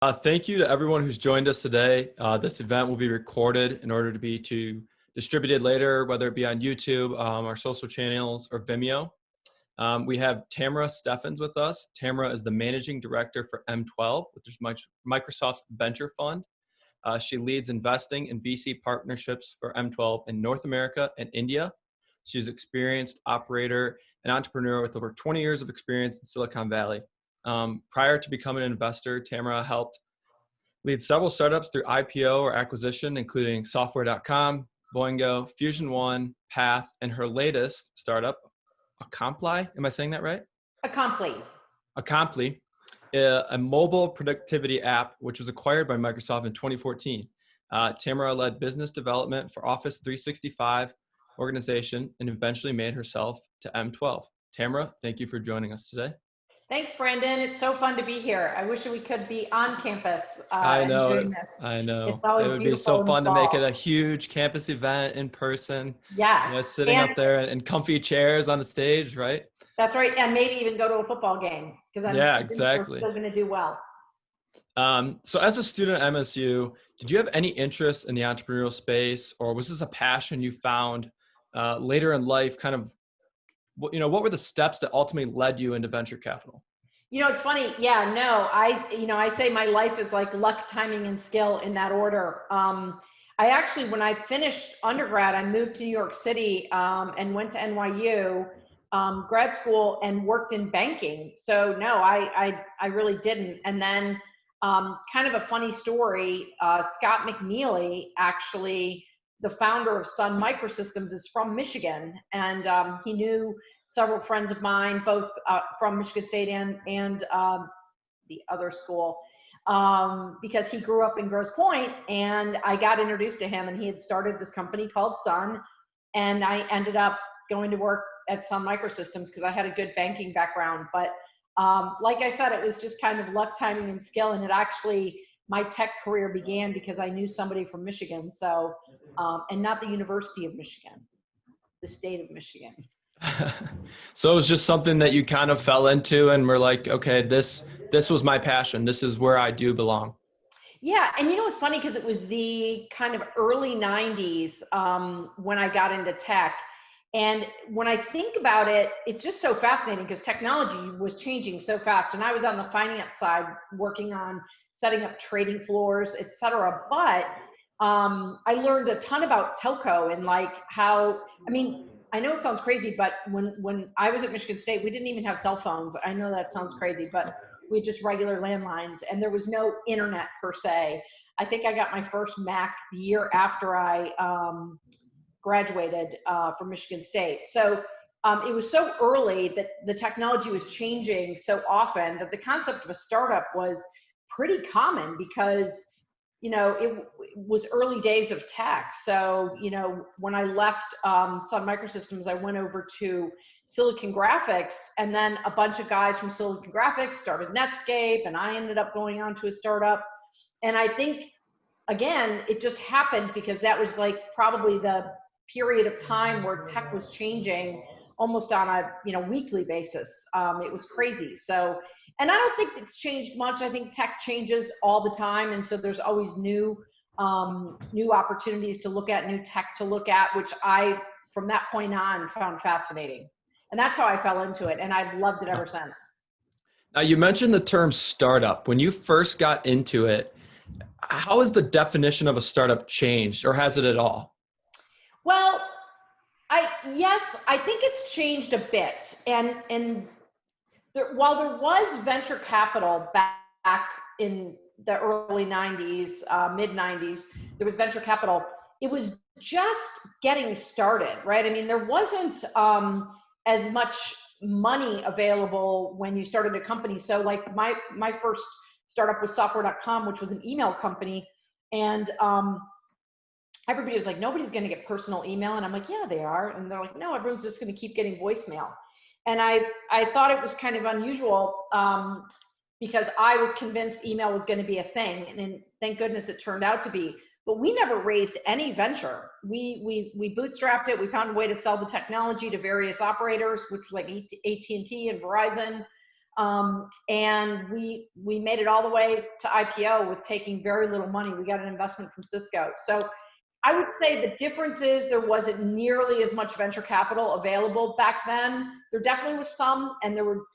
Thank you to everyone who's joined us today. This event will be recorded in order to be distributed later, whether it be on YouTube, our social channels, or Vimeo. We have Tamara Steffens with us. Tamara is the Managing Director for M12, which is Microsoft's venture fund. She leads investing in VC partnerships for M12 in North America and India. She's an experienced operator and entrepreneur with over 20 years of experience in Silicon Valley. Prior to becoming an investor, Tamara helped lead several startups through IPO or acquisition, including Software.com, Boingo, Fusion One, Path, and her latest startup, Acompli. Am I saying that right? Acompli. Acompli, a mobile productivity app, which was acquired by Microsoft in 2014. Tamara led business development for Office 365 organization and eventually made herself to M12. Tamara, thank you for joining us today. Thanks, Brandon. It's so fun to be here. I wish we could be on campus. I know. Doing this. I know. It's always It would be so fun to make it a fall. huge campus event in person. Yes. Sitting up there in comfy chairs on the stage, right? That's right. And maybe even go to a football game because exactly. We're still going to do well. So as a student at MSU, did you have any interest in the entrepreneurial space, or was this a passion you found later in life? Kind of, what were the steps that ultimately led you into venture capital? It's funny. Yeah, no, I say my life is like luck, timing, and skill in that order. I actually, when I finished undergrad, I moved to New York City and went to NYU grad school and worked in banking. So no, I really didn't. And then kind of a funny story, Scott McNeely, actually, the founder of Sun Microsystems, is from Michigan, and he knew several friends of mine, both from Michigan State and the other school, because he grew up in Grosse Pointe, and I got introduced to him, and he had started this company called Sun, and I ended up going to work at Sun Microsystems because I had a good banking background. But like I said, it was just kind of luck, timing, and skill, and it actually, my tech career began because I knew somebody from Michigan, so, and not the University of Michigan, the state of Michigan. So it was just something that you kind of fell into and were like, okay, this was my passion. This is where I do belong. Yeah. And it's funny because it was the kind of early 90s when I got into tech. And when I think about it, it's just so fascinating because technology was changing so fast. And I was on the finance side working on setting up trading floors, et cetera. But I learned a ton about telco and like how, I know it sounds crazy, but when I was at Michigan State, we didn't even have cell phones. I know that sounds crazy, but we had just regular landlines and there was no internet per se. I think I got my first Mac the year after I graduated from Michigan State. So it was so early that the technology was changing so often that the concept of a startup was pretty common because it was early days of tech. So, when I left Sun Microsystems, I went over to Silicon Graphics, and then a bunch of guys from Silicon Graphics started Netscape, and I ended up going on to a startup. And I think, again, it just happened because that was like probably the period of time where tech was changing almost on a weekly basis. It was crazy. So, and I don't think it's changed much. I think tech changes all the time, and so there's always new opportunities to look at, new tech to look at, which I, from that point on, found fascinating. And that's how I fell into it, and I've loved it ever since. Now, you mentioned the term startup. When you first got into it, how has the definition of a startup changed, or has it at all? Well, yes, I think it's changed a bit. And while there was venture capital back in the early 90s, mid 90s, there was venture capital. It was just getting started, right? There wasn't as much money available when you started a company. So like my first startup was Software.com, which was an email company. And everybody was like, nobody's going to get personal email. And I'm like, yeah, they are. And they're like, no, everyone's just going to keep getting voicemail. And I thought it was kind of unusual because I was convinced email was going to be a thing. And thank goodness it turned out to be. But we never raised any venture. We bootstrapped it. We found a way to sell the technology to various operators, which was like AT&T and Verizon. And we made it all the way to IPO with taking very little money. We got an investment from Cisco. So I would say the difference is there wasn't nearly as much venture capital available back then. There definitely was some, and there were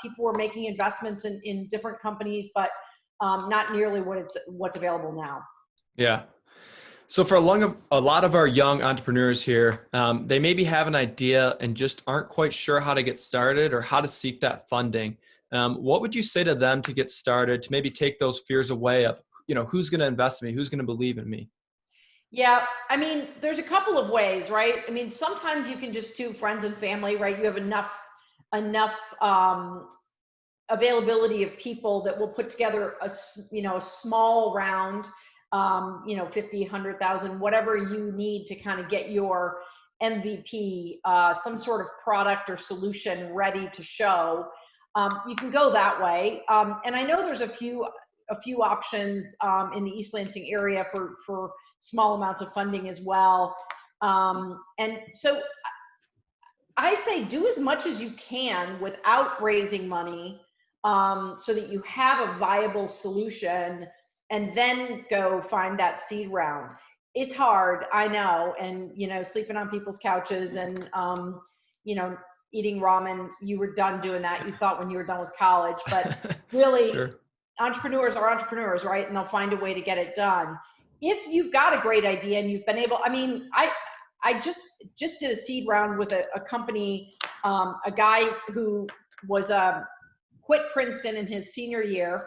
people were making investments in different companies, but not nearly what's available now. Yeah. So for a lot of our young entrepreneurs here, they maybe have an idea and just aren't quite sure how to get started or how to seek that funding. What would you say to them to get started, to maybe take those fears away of, who's going to invest in me? Who's going to believe in me? Yeah, I mean, there's a couple of ways, right? I mean, sometimes you can just do friends and family, right? You have enough availability of people that will put together a small round, 50, 100,000, whatever you need to kind of get your MVP, some sort of product or solution ready to show. You can go that way. And I know there's a few options in the East Lansing area for small amounts of funding as well. And so I say do as much as you can without raising money, so that you have a viable solution, and then go find that seed round. It's hard, I know, and sleeping on people's couches and eating ramen. You were done doing that, you thought, when you were done with college, but really, Sure. Entrepreneurs are entrepreneurs, right? And they'll find a way to get it done. If you've got a great idea and you've been able, I just did a seed round with a company, a guy who was quit Princeton in his senior year,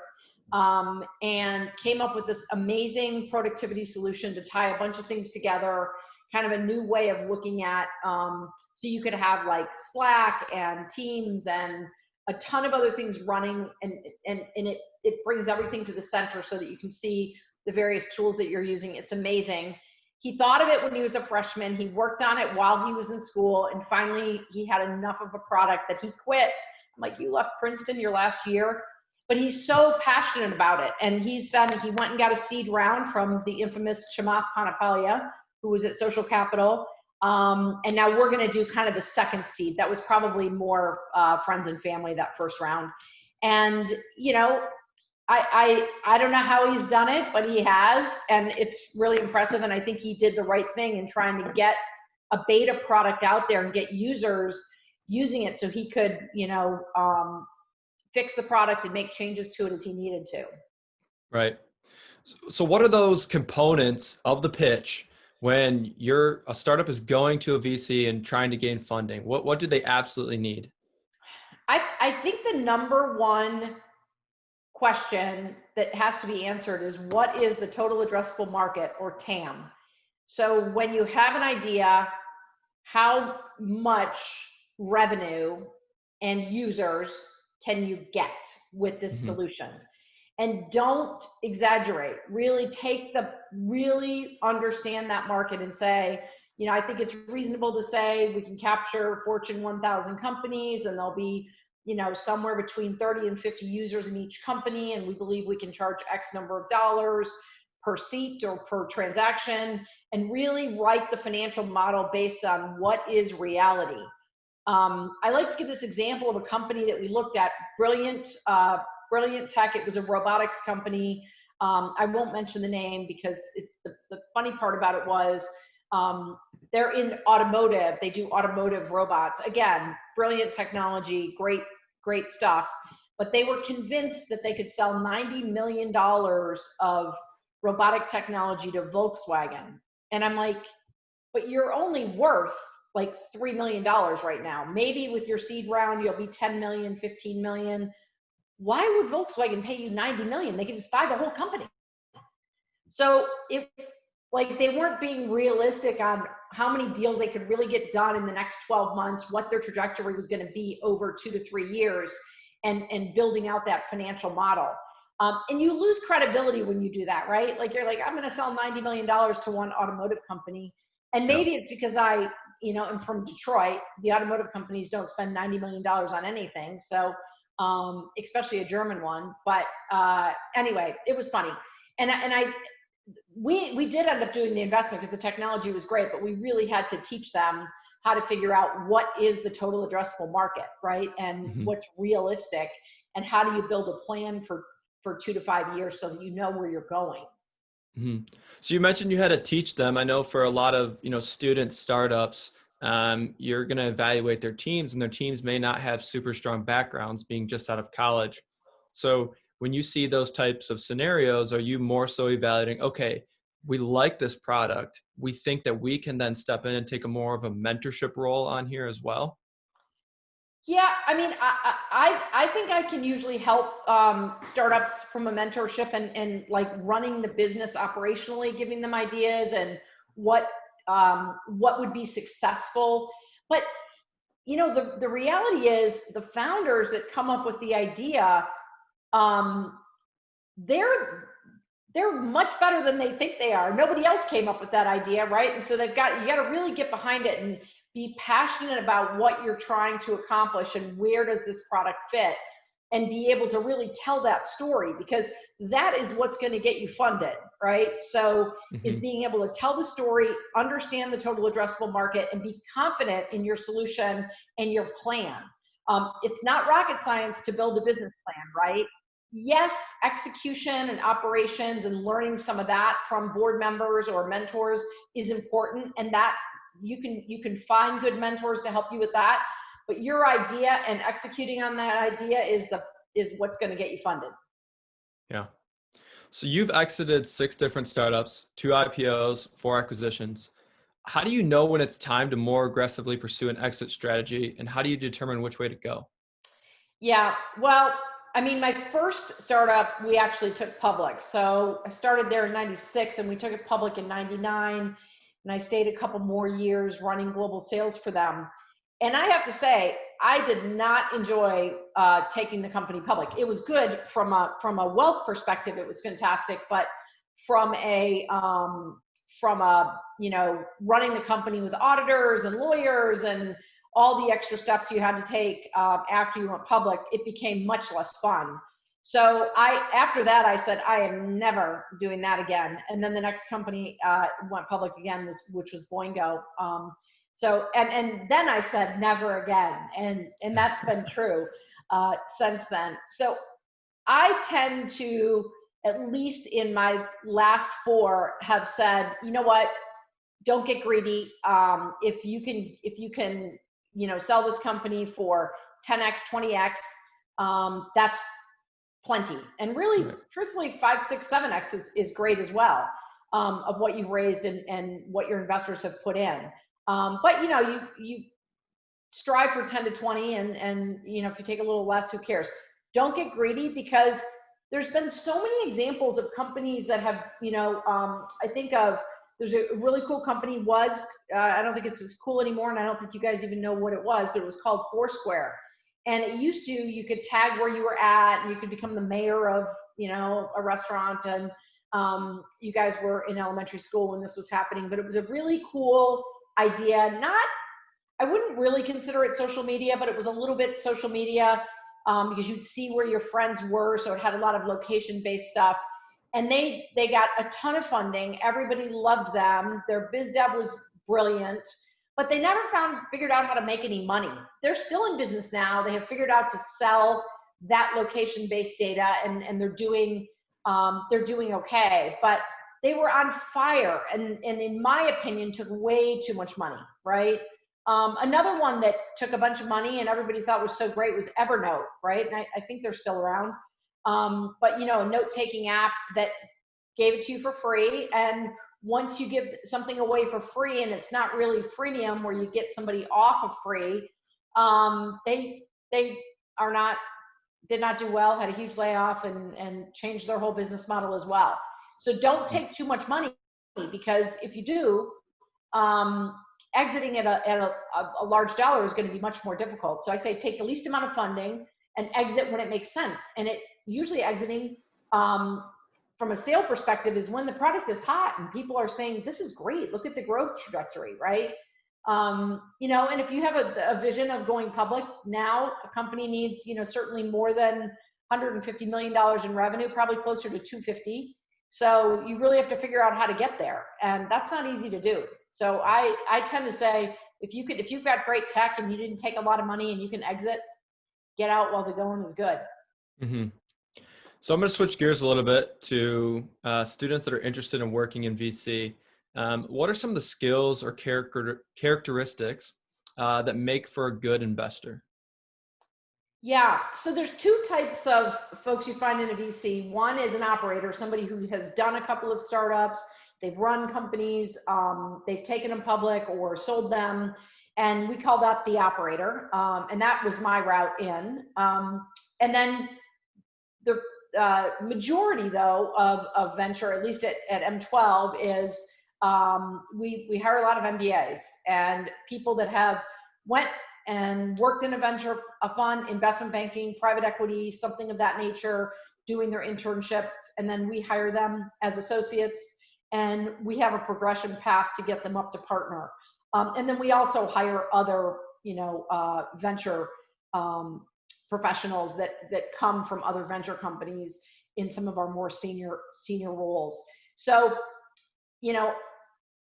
and came up with this amazing productivity solution to tie a bunch of things together, kind of a new way of looking at, so you could have like Slack and Teams and a ton of other things running, and it brings everything to the center so that you can see the various tools that you're using. It's amazing. He thought of it when he was a freshman. He worked on it while he was in school, and finally he had enough of a product that he quit. I'm like, you left Princeton your last year? But he's so passionate about it. And he went and got a seed round from the infamous Chamath Palihapitiya, who was at Social Capital. And now we're going to do kind of the second seed. That was probably more friends and family, that first round. And, I don't know how he's done it, but he has, and it's really impressive. And I think he did the right thing in trying to get a beta product out there and get users using it so he could, fix the product and make changes to it as he needed to. Right. So what are those components of the pitch when a startup is going to a VC and trying to gain funding? What do they absolutely need? I think the number one question that has to be answered is, what is the total addressable market, or TAM? So when you have an idea, how much revenue and users can you get with this solution? And don't exaggerate. Really understand that market and say, I think it's reasonable to say we can capture Fortune 1000 companies, and there'll be somewhere between 30 and 50 users in each company, and we believe we can charge X number of dollars per seat or per transaction, and really write the financial model based on what is reality. I like to give this example of a company that we looked at, Brilliant Tech. It was a robotics company. I won't mention the name because the funny part about it was, they're in automotive. They do automotive robots. Again, brilliant technology, great stuff. But they were convinced that they could sell $90 million of robotic technology to Volkswagen. And I'm like, but you're only worth like $3 million right now. Maybe with your seed round, you'll be 10 million, 15 million. Why would Volkswagen pay you 90 million? They could just buy the whole company. So they weren't being realistic on how many deals they could really get done in the next 12 months, what their trajectory was going to be over 2 to 3 years, and building out that financial model. And you lose credibility when you do that, right? Like, you're like, I'm going to sell $90 million to one automotive company. And maybe it's because I'm from Detroit. The automotive companies don't spend $90 million on anything. So, especially a German one. But anyway, it was funny. We did end up doing the investment because the technology was great, but we really had to teach them how to figure out what is the total addressable market, right? And what's realistic. and how do you build a plan for 2 to 5 years so that you know where you're going. Mhm. So you mentioned you had to teach them. I know for a lot of, student startups, you're going to evaluate their teams, and their teams may not have super strong backgrounds being just out of college. So when you see those types of scenarios, are you more so evaluating, okay, we like this product, we think that we can then step in and take a more of a mentorship role on here as well? Yeah, I mean, I think I can usually help startups from a mentorship and like running the business operationally, giving them ideas and what would be successful. But the reality is the founders that come up with the idea, um, they're they're much better than they think they are. Nobody else came up with that idea, right? And so you got to really get behind it and be passionate about what you're trying to accomplish and where does this product fit, and be able to really tell that story, because that is what's going to get you funded, right? So is Hmm. being able to tell the story, understand the total addressable market, and be confident in your solution and your plan. It's not rocket science to build a business plan, right? Yes, execution and operations and learning some of that from board members or mentors is important, and that you can find good mentors to help you with that. But your idea and executing on that idea is what's going to get you funded. Yeah. So you've exited 6 different startups, 2 IPOs, 4 acquisitions. How do you know when it's time to more aggressively pursue an exit strategy, and how do you determine which way to go? Yeah, well, I mean, my first startup, we actually took public. So I started there in 96 and we took it public in 99. And I stayed a couple more years running global sales for them. And I have to say, I did not enjoy taking the company public. It was good from a wealth perspective. It was fantastic. But from a running the company with auditors and lawyers and all the extra steps you had to take after you went public, it became much less fun. So after that, I said, I am never doing that again. And then the next company went public again, which was Boingo. And then I said, never again. And that's been true since then. So I tend to, at least in my last 4, have said, you know what, don't get greedy. If you can, sell this company for 10x, 20x, that's plenty. And really, Right. truthfully, 5, 6, 7x is great as well, of what you've raised and what your investors have put in. But you strive for 10 to 20, and if you take a little less, who cares? Don't get greedy, because there's been so many examples of companies that have, I think of, there's a really cool company I don't think it's as cool anymore, and I don't think you guys even know what it was, but it was called Foursquare. And it used to, you could tag where you were at, and you could become the mayor of, a restaurant. And you guys were in elementary school when this was happening, but it was a really cool idea. I wouldn't really consider it social media, but it was a little bit social media, because you'd see where your friends were. So it had a lot of location-based stuff. And they got a ton of funding. Everybody loved them. Their biz dev was brilliant, but they never figured out how to make any money. They're still in business now. They have figured out to sell that location-based data, and they're doing okay. But they were on fire, and in my opinion, took way too much money, right? Another one that took a bunch of money and everybody thought was so great was Evernote, right? And I think they're still around. But a note-taking app that gave it to you for free. And once you give something away for free, and it's not really freemium where you get somebody off of free, they did not do well, had a huge layoff, and changed their whole business model as well. So don't take too much money, because if you do, exiting at a large dollar is going to be much more difficult. So I say take the least amount of funding and exit when it makes sense. And it usually exiting from a sale perspective is when the product is hot and people are saying, this is great, look at the growth trajectory, right? And if you have a vision of going public now, a company needs, certainly more than $150 million in revenue, probably closer to 250. So you really have to figure out how to get there. And that's not easy to do. So I tend to say, if you've got great tech and you didn't take a lot of money and you can exit, get out while the going is good. Hmm. So I'm going to switch gears a little bit to students that are interested in working in VC. What are some of the skills or characteristics that make for a good investor? Yeah, so there's two types of folks you find in a VC. One is an operator, somebody who has done a couple of startups, they've run companies, they've taken them public or sold them, and we call that the operator. And that was my route in. And then the majority, though, of venture, at least at M12, is we hire a lot of MBAs and people that have went and worked in a venture, a fund, investment banking, private equity, something of that nature, doing their internships, and then we hire them as associates, and we have a progression path to get them up to partner. And then we also hire other, venture professionals that come from other venture companies in some of our more senior roles. So, you know,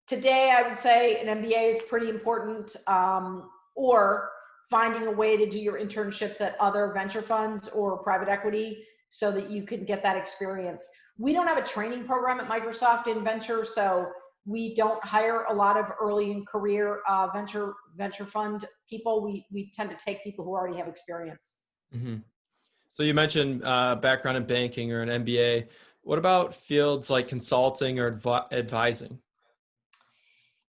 today I would say an MBA is pretty important, or finding a way to do your internships at other venture funds or private equity so that you can get that experience. We don't have a training program at Microsoft in venture, so we don't hire a lot of early in career venture fund people. We tend to take people who already have experience. Hmm. So you mentioned background in banking or an MBA. What about fields like consulting or advising?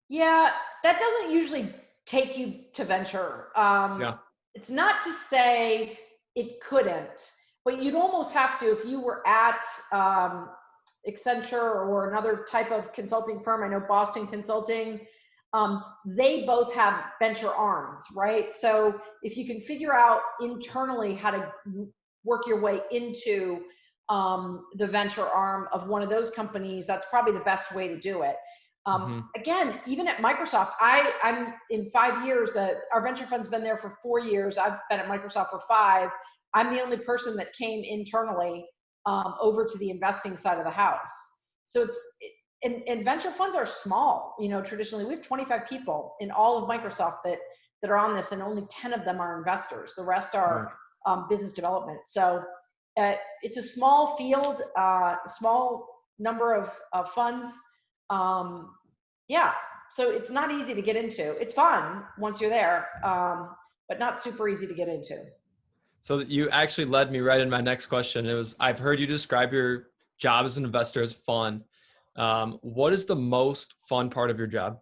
Yeah, that doesn't usually take you to venture. Yeah. It's not to say it couldn't, but you'd almost have to, if you were at Accenture or another type of consulting firm. I know Boston Consulting, they both have venture arms, right? So if you can figure out internally how to work your way into the venture arm of one of those companies, that's probably the best way to do it. Hmm. Again, even at Microsoft, I'm in 5 years. Our venture fund's been there for 4 years. I've been at Microsoft for 5. I'm the only person that came internally over to the investing side of the house. So and venture funds are small. Traditionally we have 25 people in all of Microsoft that are on this, and only 10 of them are investors. The rest Right. are business development. So it's a small field, small number of funds. Yeah, so it's not easy to get into. It's fun once you're there, but not super easy to get into. So you actually led me right in my next question. It was, I've heard you describe your job as an investor as fun. What is the most fun part of your job?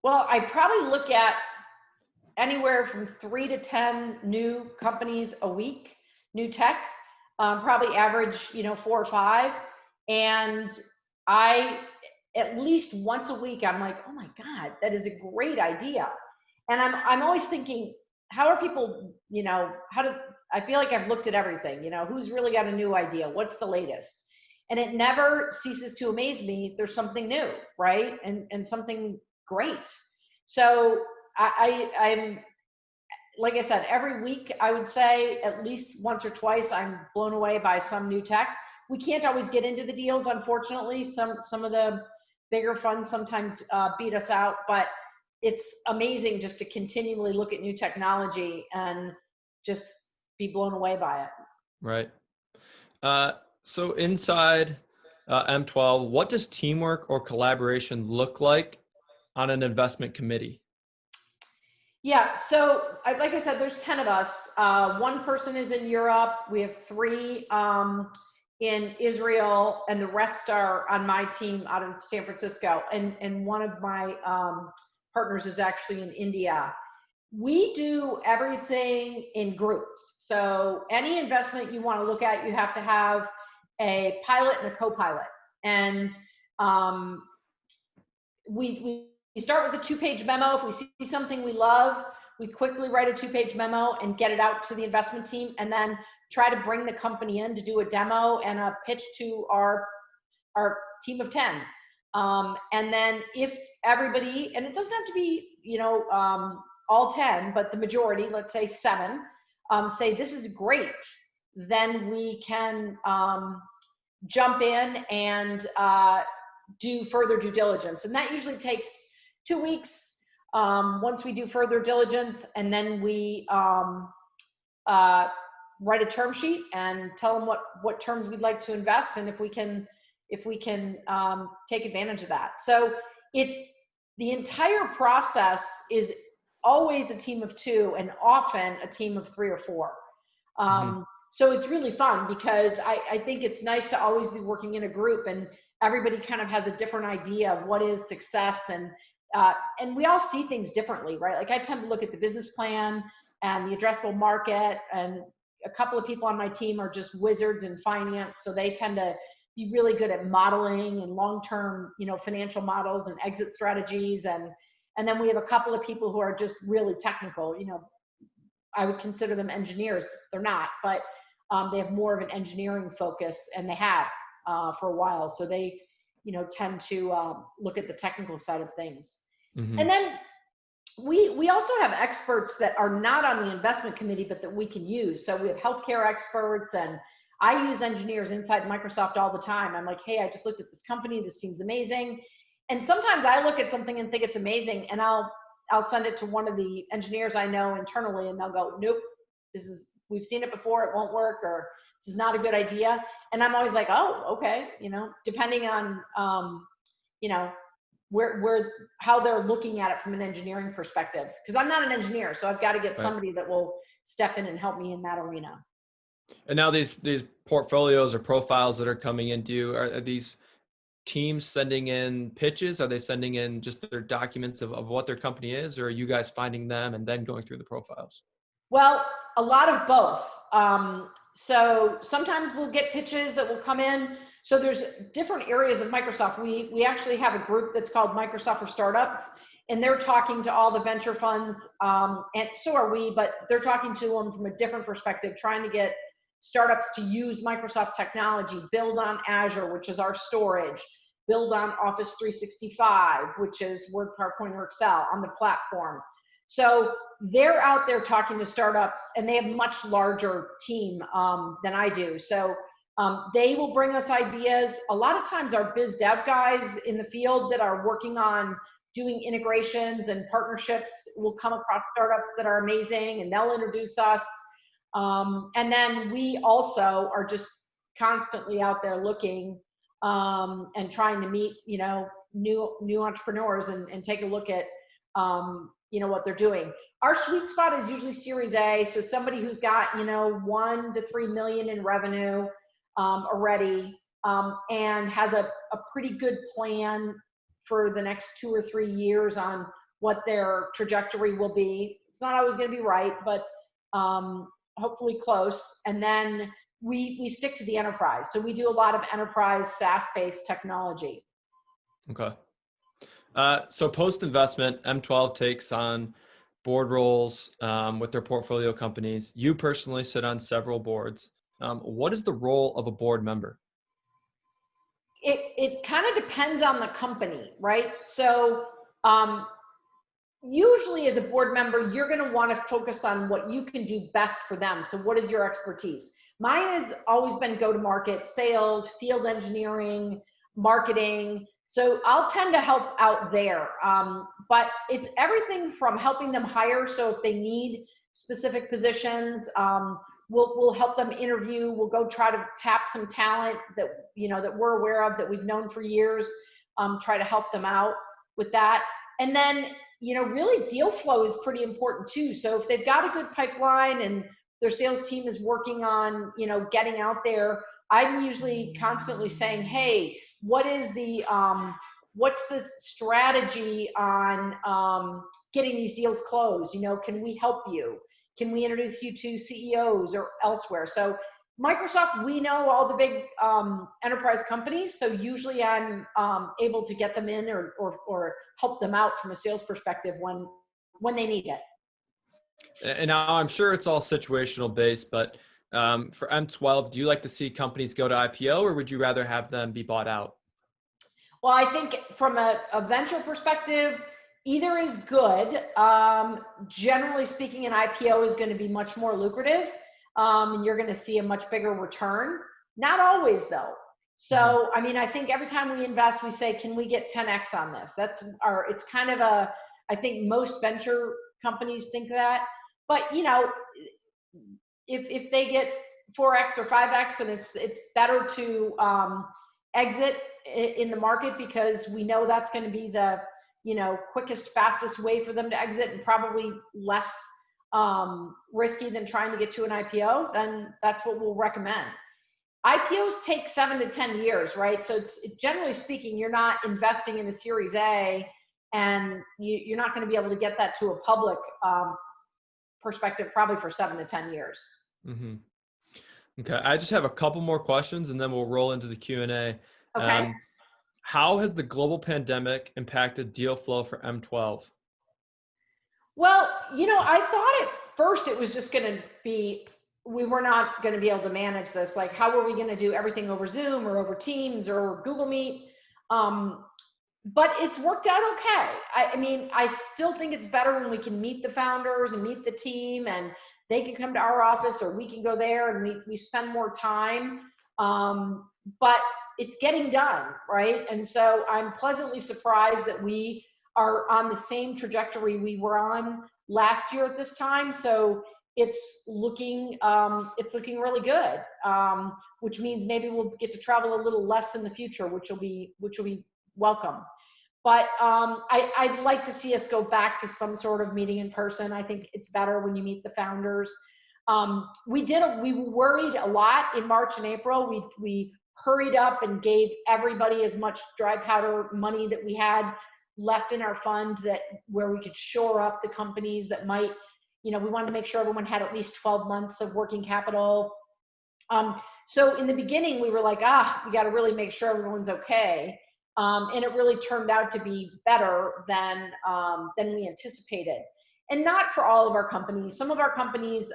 Well, I probably look at anywhere from 3 to 10 new companies a week, new tech, probably average, 4 or 5. And I, at least once a week, I'm like, oh my God, that is a great idea. And I'm always thinking, how are people, I feel like I've looked at everything, who's really got a new idea? What's the latest? And it never ceases to amaze me. There's something new, right? And something great. So I'm, like I said, every week I would say at least once or twice I'm blown away by some new tech. We can't always get into the deals, unfortunately. Some of the bigger funds sometimes beat us out, but it's amazing just to continually look at new technology and just be blown away by it. Right. Uh, so inside M12, what does teamwork or collaboration look like on an investment committee? Yeah, so like I said, there's 10 of us. One person is in Europe. We have 3 in Israel, and the rest are on my team out of San Francisco. And one of my partners is actually in India. We do everything in groups. So any investment you want to look at, you have to have a pilot and a co-pilot. And um, we start with a 2-page memo. If we see something we love, we quickly write a 2-page memo and get it out to the investment team, and then try to bring the company in to do a demo and a pitch to our team of 10. And then if everybody, and it doesn't have to be, all 10, but the majority, let's say 7, say this is great, then we can jump in and do further due diligence. And that usually takes 2 weeks once we do further diligence, and then we write a term sheet and tell them what terms we'd like to invest, and if we can take advantage of that. So it's the entire process is always a team of two and often a team of three or four. So it's really fun because I think it's nice to always be working in a group, and everybody kind of has a different idea of what is success, and we all see things differently, right? Like I tend to look at the business plan and the addressable market, and a couple of people on my team are just wizards in finance, so they tend to be really good at modeling and long-term, financial models and exit strategies, and then we have a couple of people who are just really technical. I would consider them engineers. They're not, but they have more of an engineering focus, and they have for a while. So they, tend to look at the technical side of things. And then we also have experts that are not on the investment committee, but that we can use. So we have healthcare experts, and I use engineers inside Microsoft all the time. I'm like, hey, I just looked at this company. This seems amazing. And sometimes I look at something and think it's amazing, and I'll send it to one of the engineers I know internally, and they'll go, nope, we've seen it before, it won't work, or this is not a good idea. And I'm always like, oh, okay, depending on, how they're looking at it from an engineering perspective. Because I'm not an engineer, so I've got to get somebody that will step in and help me in that arena. And now these portfolios or profiles that are coming into you, are these teams sending in pitches? Are they sending in just their documents of what their company is, or are you guys finding them and then going through the profiles? Well, a lot of both. So sometimes we'll get pitches that will come in. So there's different areas of Microsoft. We actually have a group that's called Microsoft for Startups, and they're talking to all the venture funds, and so are we, but they're talking to them from a different perspective, trying to get startups to use Microsoft technology, build on Azure, which is our storage, build on Office 365, which is Word, PowerPoint, or Excel on the platform. So they're out there talking to startups, and they have a much larger team than I do. So they will bring us ideas. A lot of times our biz dev guys in the field that are working on doing integrations and partnerships will come across startups that are amazing, and they'll introduce us. And then we also are just constantly out there looking and trying to meet, new entrepreneurs and take a look at, what they're doing. Our sweet spot is usually Series A. So somebody who's got, 1 to 3 million in revenue already, and has a pretty good plan for the next 2 or 3 years on what their trajectory will be. It's not always going to be right, but hopefully close. And then we stick to the enterprise. So we do a lot of enterprise SaaS-based technology. Okay. So post-investment, M12 takes on board roles with their portfolio companies. You personally sit on several boards. What is the role of a board member? It kind of depends on the company, right? So usually as a board member, you're going to want to focus on what you can do best for them. So what is your expertise? Mine has always been go-to-market, sales, field engineering, marketing. So I'll tend to help out there. But it's everything from helping them hire. So if they need specific positions, we'll help them interview. We'll go try to tap some talent that, that we're aware of, that we've known for years, try to help them out with that. And then, really deal flow is pretty important too. So if they've got a good pipeline and their sales team is working on, getting out there, I'm usually constantly saying, hey, what's the strategy on getting these deals closed? Can we help you? Can we introduce you to CEOs or elsewhere? So Microsoft, we know all the big enterprise companies. So usually I'm able to get them in or help them out from a sales perspective when they need it. And now I'm sure it's all situational based, but for M12, do you like to see companies go to IPO, or would you rather have them be bought out? Well, I think from a venture perspective, either is good. Generally speaking, an IPO is going to be much more lucrative, and you're going to see a much bigger return. Not always, though. So, I think every time we invest, we say, can we get 10x on this? It's kind of I think most venture companies think that. But, if they get 4x or 5x, and it's better to exit in the market, because we know that's going to be the quickest, fastest way for them to exit, and probably less risky than trying to get to an IPO, then that's what we'll recommend. IPOs take 7 to 10 years, right? So it's generally speaking, you're not investing in a Series A, and you're not going to be able to get that to a public perspective probably for 7 to 10 years. Mm-hmm. Okay, I just have a couple more questions, and then we'll roll into the Q&A. Okay. How has the global pandemic impacted deal flow for M12? Well, I thought at first it was just going to be, we were not going to be able to manage this. Like, how are we going to do everything over Zoom or over Teams or Google Meet? But it's worked out okay. I mean, I still think it's better when we can meet the founders and meet the team, and they can come to our office, or we can go there, and we spend more time. But it's getting done, right? And so I'm pleasantly surprised that we are on the same trajectory we were on last year at this time. So it's looking really good, which means maybe we'll get to travel a little less in the future, which will be welcome. But I'd like to see us go back to some sort of meeting in person. I think it's better when you meet the founders. We worried a lot in March and April. We hurried up and gave everybody as much dry powder money that we had left in our fund, where we could shore up the companies that might, we wanted to make sure everyone had at least 12 months of working capital. So in the beginning, we were like, we got to really make sure everyone's okay. And it really turned out to be better than we anticipated. And not for all of our companies. Some of our companies,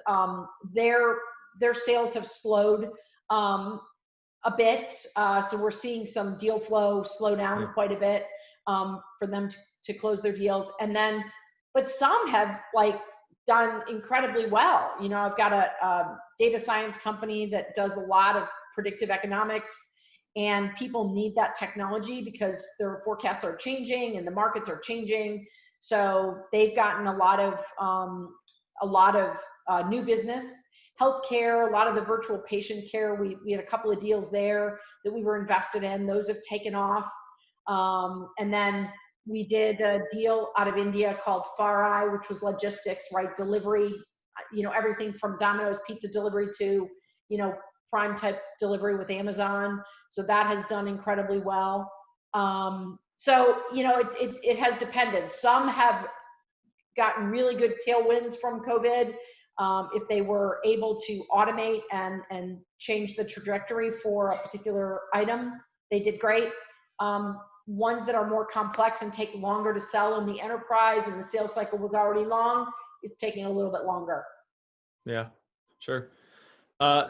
their sales have slowed a bit. So we're seeing some deal flow slow down quite a bit for them to close their deals. But some have done incredibly well. I've got a data science company that does a lot of predictive economics, and people need that technology because their forecasts are changing and the markets are changing. So they've gotten a lot of new business. Healthcare, a lot of the virtual patient care, we had a couple of deals there that we were invested in. Those have taken off. And then we did a deal out of India called Farai, which was logistics, right? Delivery, everything from Domino's pizza delivery to, Prime type delivery with Amazon. So that has done incredibly well. So, it has depended. Some have gotten really good tailwinds from COVID. If they were able to automate and change the trajectory for a particular item, they did great. Ones that are more complex and take longer to sell in the enterprise, and the sales cycle was already long, it's taking a little bit longer. Yeah, sure.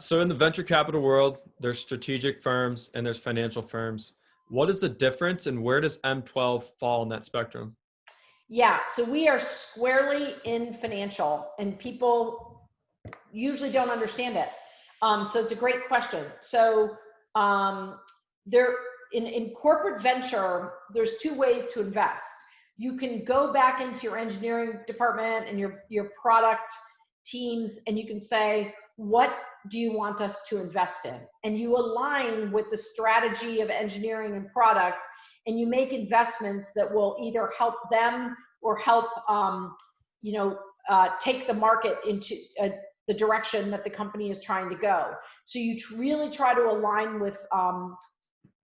So in the venture capital world, there's strategic firms and there's financial firms. What is the difference, and where does M12 fall in that spectrum? Yeah, so we are squarely in financial, and people usually don't understand it. So it's a great question. So in corporate venture, there's two ways to invest. You can go back into your engineering department and your product teams, and you can say, what do you want us to invest in? And you align with the strategy of engineering and product, and you make investments that will either help them or help take the market into the direction that the company is trying to go. So you really try to align with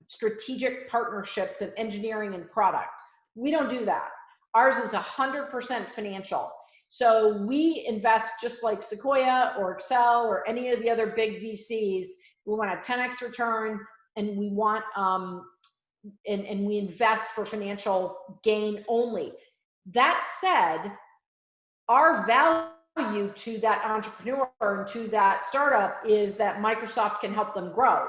strategic partnerships in engineering and product. We don't do that. Ours is 100% financial. So we invest just like Sequoia or Excel or any of the other big VCs. We want a 10x return, and we want and we invest for financial gain only. That said, our value to that entrepreneur and to that startup is that Microsoft can help them grow,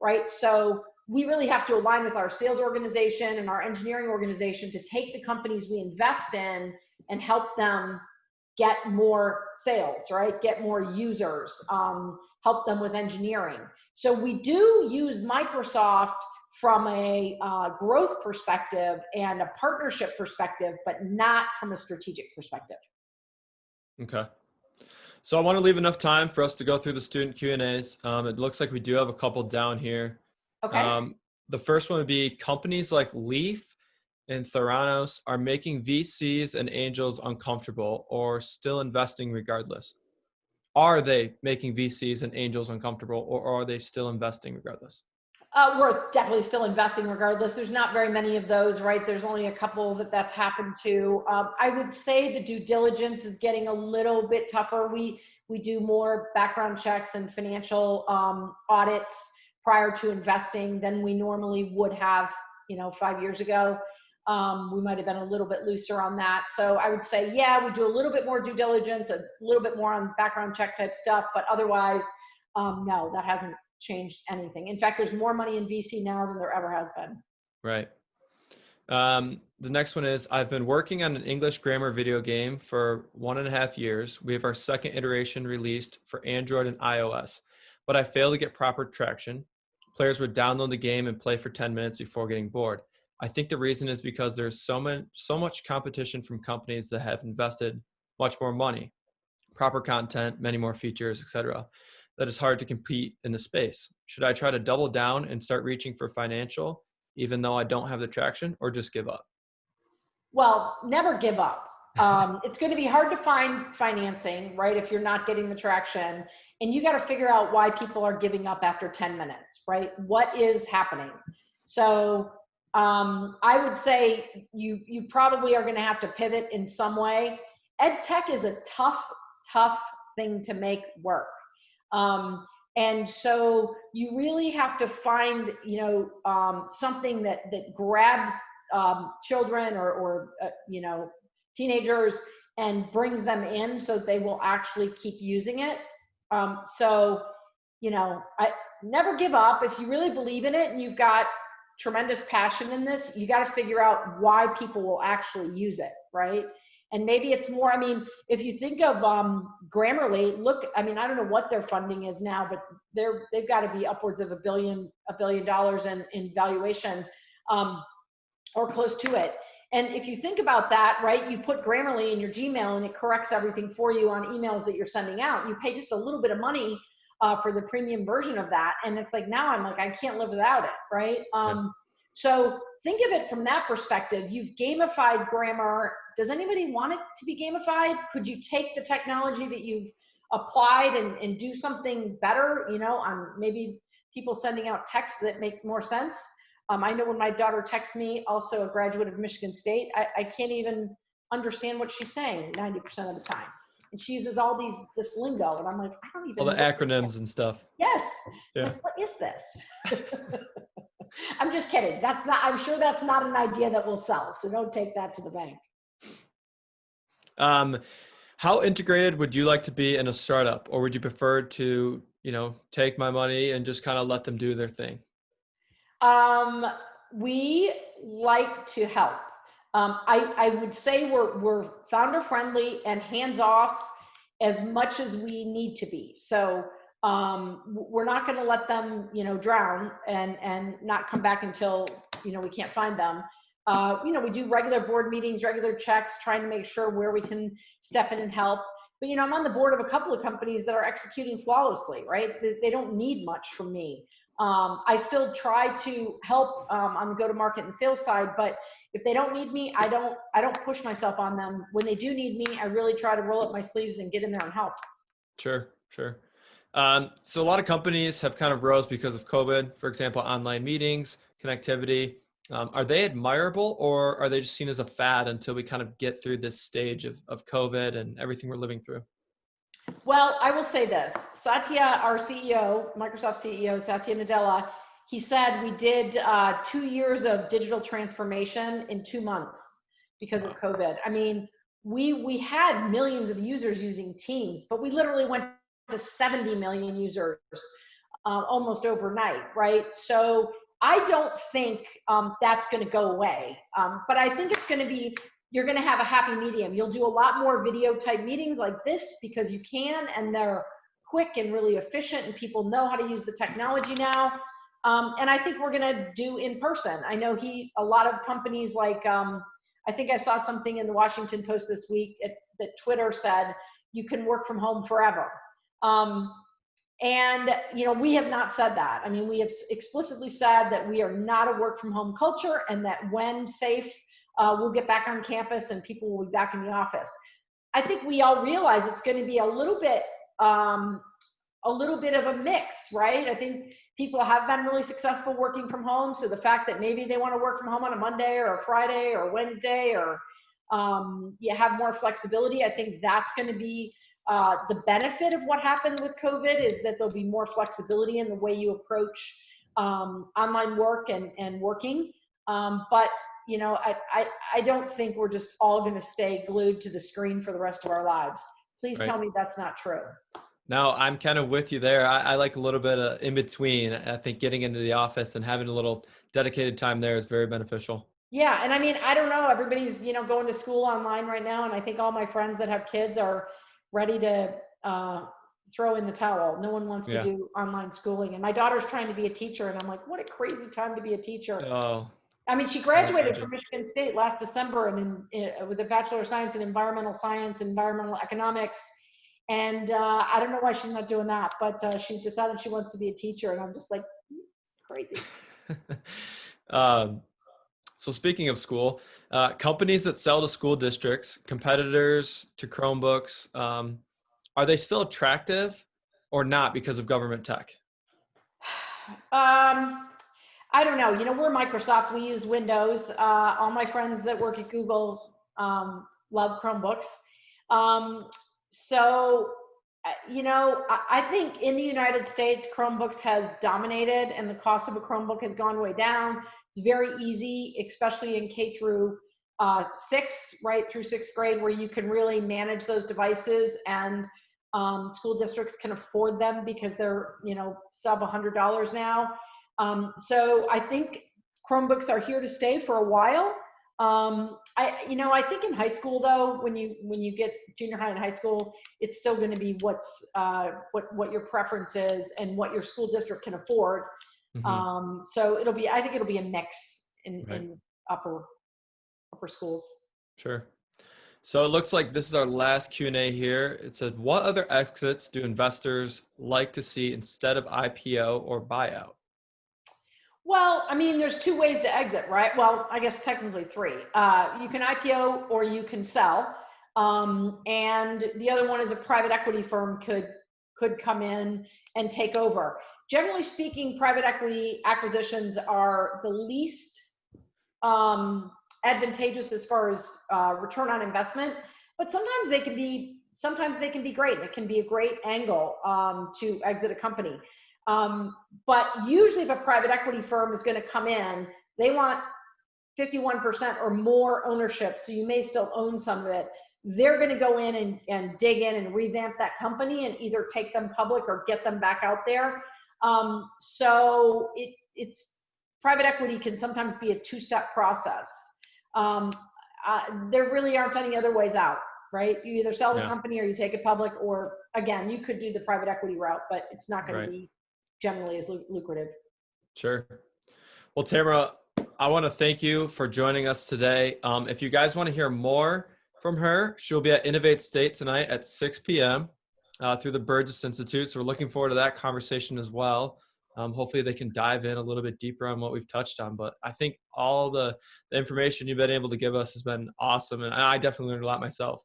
right? So we really have to align with our sales organization and our engineering organization to take the companies we invest in and help them get more sales, right? Get more users, help them with engineering. So we do use Microsoft from a growth perspective and a partnership perspective, but not from a strategic perspective. Okay. So I want to leave enough time for us to go through the student Q&As. It looks like we do have a couple down here. Okay. Um, the first one would be companies like Leaf and Theranos are making VCs and angels uncomfortable or still investing regardless. Are they making VCs and angels uncomfortable, or are they still investing regardless? We're definitely still investing regardless. There's not very many of those, right? There's only a couple that's happened to. I would say the due diligence is getting a little bit tougher. We do more background checks and financial audits prior to investing than we normally would have, 5 years ago. We might have been a little bit looser on that. So I would say, yeah, we do a little bit more due diligence, a little bit more on background check type stuff, but otherwise, no, that hasn't changed anything. In fact, there's more money in VC now than there ever has been. Right. The next one is, I've been working on an English grammar video game for 1.5 years. We have our second iteration released for Android and iOS, but I failed to get proper traction. Players would download the game and play for 10 minutes before getting bored. I think the reason is because there's so much competition from companies that have invested much more money, proper content, many more features, etc., that it's hard to compete in the space. Should I try to double down and start reaching for financial, even though I don't have the traction, or just give up? Well, never give up. It's going to be hard to find financing, right? If you're not getting the traction, and you got to figure out why people are giving up after 10 minutes, right? What is happening? So I would say you probably are going to have to pivot in some way. Ed tech is a tough thing to make work. And so you really have to find, something that grabs children or teenagers and brings them in so they will actually keep using it. I never give up. If you really believe in it and you've got tremendous passion in this, you got to figure out why people will actually use it, right? And maybe it's more, if you think of Grammarly, look, I don't know what their funding is now, but they've got to be upwards of $1 billion in valuation, or close to it. And if you think about that, right, you put Grammarly in your Gmail and it corrects everything for you on emails that you're sending out. You pay just a little bit of money for the premium version of that. And it's like, now I'm like, I can't live without it, right? So think of it from that perspective. You've gamified grammar. Does anybody want it to be gamified? Could you take the technology that you've applied and do something better, on maybe people sending out texts that make more sense? I know when my daughter texts me, also a graduate of Michigan State, I can't even understand what she's saying 90% of the time. And she uses all this lingo, and I'm like, I don't even All know the acronyms and stuff. Yes. Yeah. Like, what is this? I'm just kidding. I'm sure that's not an idea that will sell. So don't take that to the bank. How integrated would you like to be in a startup, or would you prefer to, take my money and just kind of let them do their thing? We like to help. I would say we're founder friendly and hands off as much as we need to be. So we're not going to let them, drown and not come back until, we can't find them. We do regular board meetings, regular checks, trying to make sure where we can step in and help. But, I'm on the board of a couple of companies that are executing flawlessly, right? They don't need much from me. I still try to help on the go-to-market and sales side, but if they don't need me, I don't push myself on them. When they do need me, I really try to roll up my sleeves and get in there and help. Sure. So a lot of companies have kind of rose because of COVID, for example, online meetings, connectivity. Are they admirable, or are they just seen as a fad until we kind of get through this stage of COVID and everything we're living through? Well, I will say this. Satya, our CEO, Microsoft CEO, Satya Nadella, he said we did 2 years of digital transformation in 2 months because of COVID. We had millions of users using Teams, but we literally went to 70 million users almost overnight, right? So I don't think that's going to go away, but I think it's going to be, you're going to have a happy medium. You'll do a lot more video type meetings like this because you can, and they're quick and really efficient, and people know how to use the technology now. And I think we're going to do in person. I know a lot of companies like, I think I saw something in the Washington Post this week that Twitter said, you can work from home forever. And, we have not said that. I mean, we have explicitly said that we are not a work from home culture, and that when safe, we'll get back on campus and people will be back in the office. I think we all realize it's going to be a little bit of a mix, right? I think people have been really successful working from home. So the fact that maybe they want to work from home on a Monday or a Friday or a Wednesday, or you have more flexibility, I think that's going to be the benefit of what happened with COVID, is that there'll be more flexibility in the way you approach online work and working. But I don't think we're just all going to stay glued to the screen for the rest of our lives. Please tell me that's not true. No, I'm kind of with you there. I like a little bit of in between. I think getting into the office and having a little dedicated time there is very beneficial. Yeah. And I mean, I don't know, everybody's, going to school online right now. And I think all my friends that have kids are ready to throw in the towel. No one wants to do online schooling. And my daughter's trying to be a teacher. And I'm like, what a crazy time to be a teacher. Oh, I mean, she graduated from Michigan State last December and with a Bachelor of Science in Environmental Science, Environmental Economics. And I don't know why she's not doing that, but she decided she wants to be a teacher. And I'm just like, it's crazy. So speaking of school, companies that sell to school districts, competitors to Chromebooks, are they still attractive or not because of government tech? I don't know. We're Microsoft. We use Windows. All my friends that work at Google love Chromebooks. So, I think in the United States, Chromebooks has dominated, and the cost of a Chromebook has gone way down. It's very easy, especially in K through 6, right through 6th grade, where you can really manage those devices, and school districts can afford them because they're, sub $100 now. So I think Chromebooks are here to stay for a while. I think in high school, though, when you get junior high and high school, it's still going to be what your preference is and what your school district can afford. Mm-hmm. So I think it'll be a mix in upper schools. Sure. So it looks like this is our last Q&A here. It said, what other exits do investors like to see instead of IPO or buyout? Well, I mean, there's 2 ways to exit, right? Well, I guess technically 3. You can IPO or you can sell. And the other one is a private equity firm could come in and take over. Generally speaking, private equity acquisitions are the least advantageous as far as return on investment, but sometimes they can be great. It can be a great angle to exit a company. But usually if a private equity firm is going to come in, they want 51% or more ownership. So you may still own some of it. They're going to go in and dig in and revamp that company and either take them public or get them back out there. So it's private equity can sometimes be a 2-step process. There really aren't any other ways out, right? You either sell the company or you take it public, or again, you could do the private equity route, but it's not going to be generally as lucrative. Sure. Well, Tamara, I want to thank you for joining us today. If you guys want to hear more from her, she'll be at Innovate State tonight at 6 p.m. Through the Burgess Institute. So we're looking forward to that conversation as well. Hopefully they can dive in a little bit deeper on what we've touched on. But I think all the information you've been able to give us has been awesome. And I definitely learned a lot myself.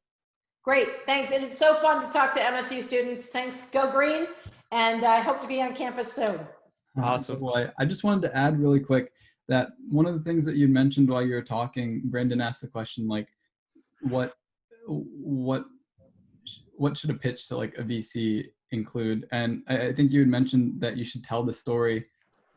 Great. Thanks. And it's so fun to talk to MSU students. Thanks. Go Green. And I hope to be on campus soon. Awesome. Boy, I just wanted to add really quick that one of the things that you mentioned while you were talking, Brendan asked the question, like, what should a pitch to like a VC include? And I think you had mentioned that you should tell the story.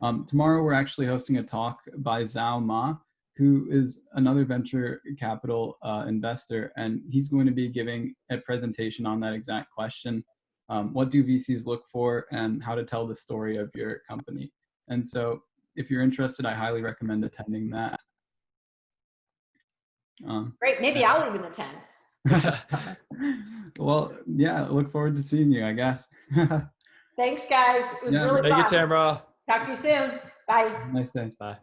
Tomorrow we're actually hosting a talk by Zhao Ma, who is another venture capital investor, and he's going to be giving a presentation on that exact question. What do VCs look for and how to tell the story of your company? And so if you're interested, I highly recommend attending that. Great. Maybe I'll even attend. Well, yeah, look forward to seeing you, I guess. Thanks, guys. It was really fun. Thank you, Tamara. Talk to you soon. Bye. Nice day. Bye.